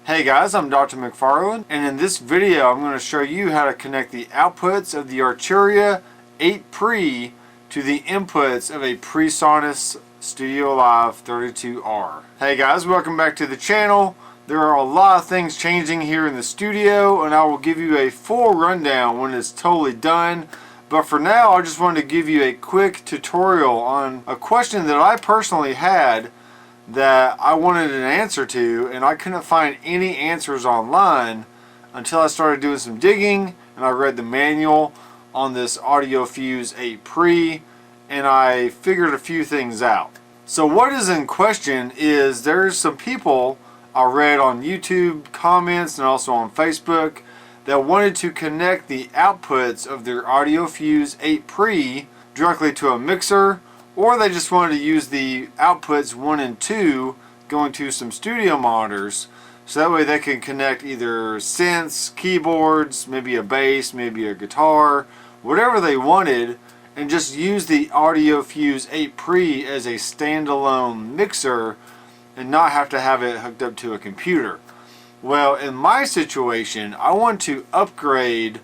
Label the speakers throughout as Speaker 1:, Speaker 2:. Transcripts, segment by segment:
Speaker 1: Hey guys, I'm Dr. Mcfarland, and in this video I'm going to show you how to connect the outputs of the Arturia 8pre to the inputs of a PreSonus Studio Live 32R. Hey guys, welcome back to the channel. There are a lot of things changing here in the studio, and I will give you a full rundown when it's totally done. But for now, I just wanted to give you a quick tutorial on a question that I personally had that I wanted an answer to, and I couldn't find any answers online until I started doing some digging and I read the manual on this Audiofuse 8pre, and I figured a few things out. So what is in question is there's some people I read on YouTube comments and also on Facebook that wanted to connect the outputs of their Audiofuse 8pre directly to a mixer, or they just wanted to use the outputs 1 and 2 going to some studio monitors, so that way they can connect either synths, keyboards, maybe a bass, maybe a guitar, whatever they wanted, and just use the Audiofuse 8pre as a standalone mixer and not have to have it hooked up to a computer. Well, in my situation, I want to upgrade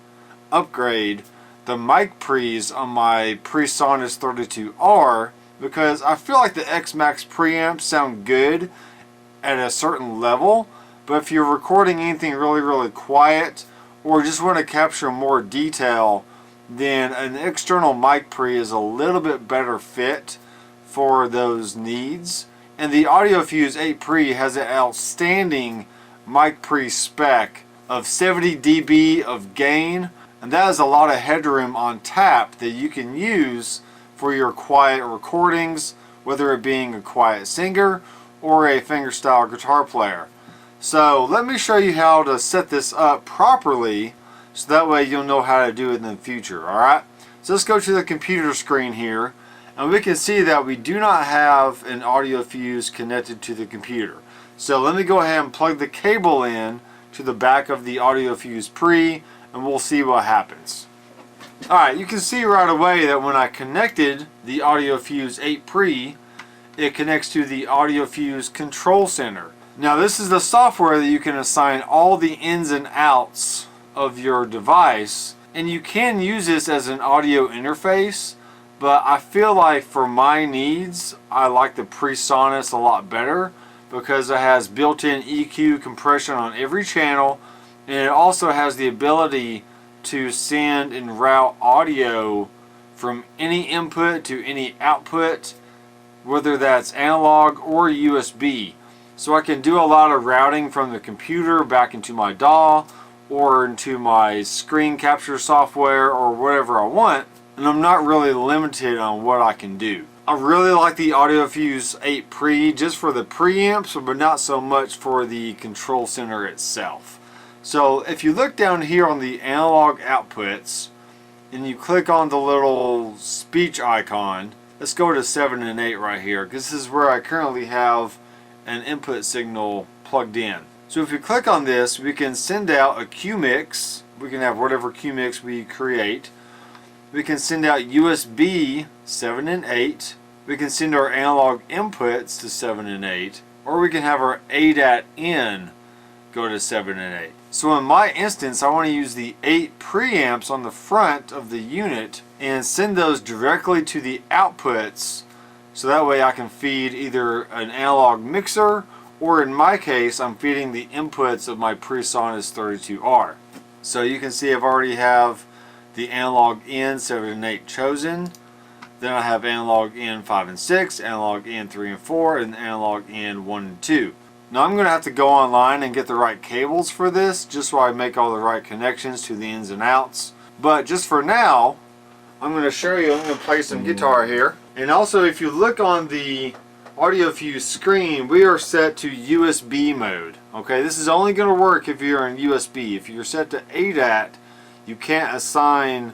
Speaker 1: the mic pre's on my PreSonus 32R because I feel like the X-Max preamps sound good at a certain level, but if you're recording anything really quiet or just want to capture more detail, then an external mic pre is a little bit better fit for those needs. And the Audiofuse 8pre has an outstanding mic pre spec of 70 dB of gain, and that is a lot of headroom on tap that you can use for your quiet recordings, whether it being a quiet singer or a fingerstyle guitar player. So let me show you how to set this up properly so that way you'll know how to do it in the future. Alright, so let's go to the computer screen here, and we can see that we do not have an Audiofuse connected to the computer. So let me go ahead and plug the cable in to the back of the Audiofuse pre, and we'll see what happens. Alright, you can see right away that when I connected the Audiofuse 8pre, it connects to the Audiofuse Control Center. Now this is the software that you can assign all the ins and outs of your device, and you can use this as an audio interface, but I feel like for my needs, I like the PreSonus a lot better because it has built-in EQ compression on every channel, and it also has the ability to send and route audio from any input to any output, whether that's analog or USB. So I can do a lot of routing from the computer back into my DAW or into my screen capture software or whatever I want, and I'm not really limited on what I can do. I really like the Audiofuse 8pre just for the preamps, but not so much for the control center itself. So if you look down here on the analog outputs and you click on the little speech icon, let's go to 7 and 8 right here, because this is where I currently have an input signal plugged in. So if you click on this, we can send out a Q mix. We can have whatever Q mix we create. We can send out USB 7 and 8. We can send our analog inputs to 7 and 8. Or we can have our ADAT in go to 7 and 8. So in my instance, I want to use the 8 preamps on the front of the unit and send those directly to the outputs, so that way I can feed either an analog mixer, or in my case, I'm feeding the inputs of my PreSonus 32R. So you can see I've already have the analog in 7 and 8 chosen. Then I have analog in 5 and 6, analog in 3 and 4, and analog in 1 and 2. Now I'm going to have to go online and get the right cables for this, just so I make all the right connections to the ins and outs. But just for now, I'm going to show you, I'm going to play some guitar here. And also, if you look on the Audiofuse screen, we are set to USB mode. Okay, this is only going to work if you're in USB. If you're set to ADAT, you can't assign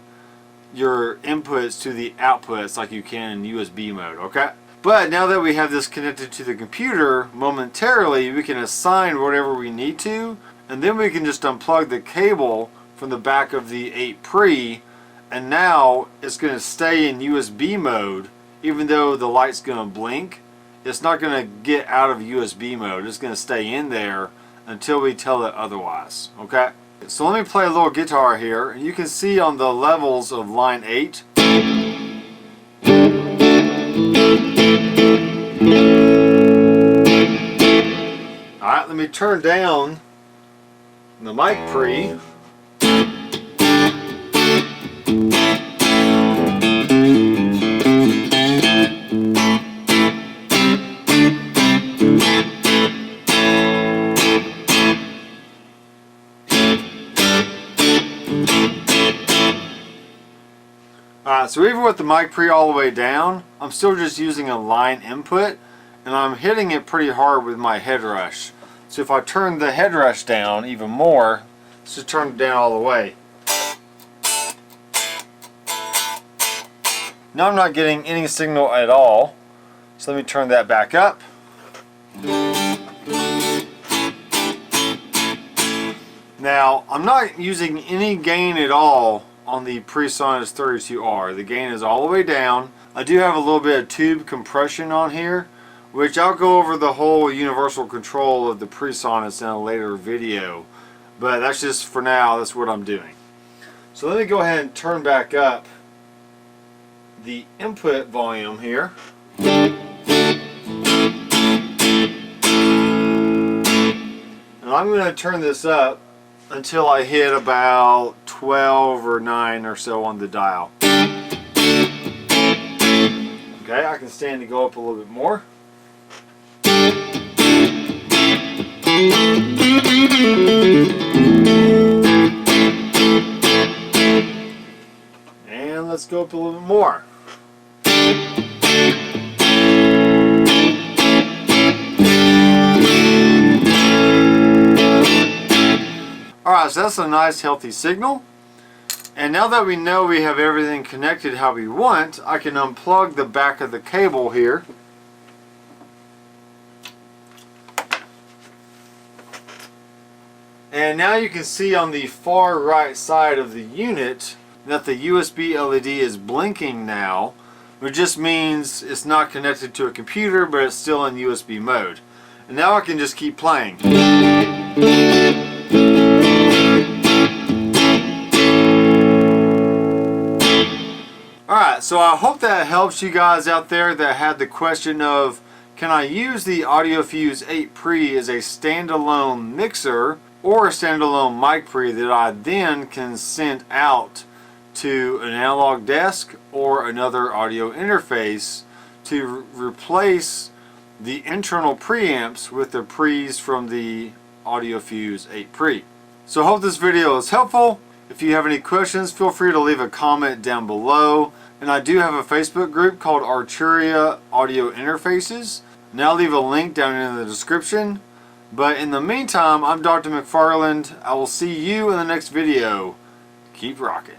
Speaker 1: your inputs to the outputs like you can in USB mode, okay? But now that we have this connected to the computer, momentarily we can assign whatever we need to, and then we can just unplug the cable from the back of the 8pre, and now it's going to stay in USB mode. Even though the light's going to blink, it's not going to get out of USB mode. It's going to stay in there until we tell it otherwise. Okay? So let me play a little guitar here, and you can see on the levels of line 8. Alright, let me turn down the Mcfarland. Alright, so even with the Mcfarland all the way down, I'm still just using a line input, and I'm hitting it pretty hard with my head rush. So if I turn the head rush down even more, let's just turn it down all the way. Now I'm not getting any signal at all, so let me turn that back up. Now, I'm not using any gain at all on the PreSonus 32R. The gain is all the way down. I do have a little bit of tube compression on here, which I'll go over the whole universal control of the PreSonus in a later video. But that's just for now, that's what I'm doing. So let me go ahead and turn back up the input volume here. And I'm going to turn this up until I hit about 12 or 9 or so on the dial. Okay, I can stand to go up a little bit more. And let's go up a little bit more. Alright, so that's a nice healthy signal. And now that we know we have everything connected how we want, I can unplug the back of the cable here. And now you can see on the far right side of the unit that the USB LED is blinking now, which just means it's not connected to a computer, but it's still in USB mode. And now I can just keep playing. Alright, so I hope that helps you guys out there that had the question of, can I use the Audiofuse 8pre as a standalone mixer or a standalone Mcfarland that I then can send out to an analog desk or another audio interface to replace the internal preamps with the pre's from the Audiofuse 8pre. So I hope this video is helpful. If you have any questions, feel free to leave a comment down below. And I do have a Facebook group called Arturia Audio Interfaces. And I'll leave a link down in the description. But in the meantime, I'm Dr. Mcfarland. I will see you in the next video. Keep rocking.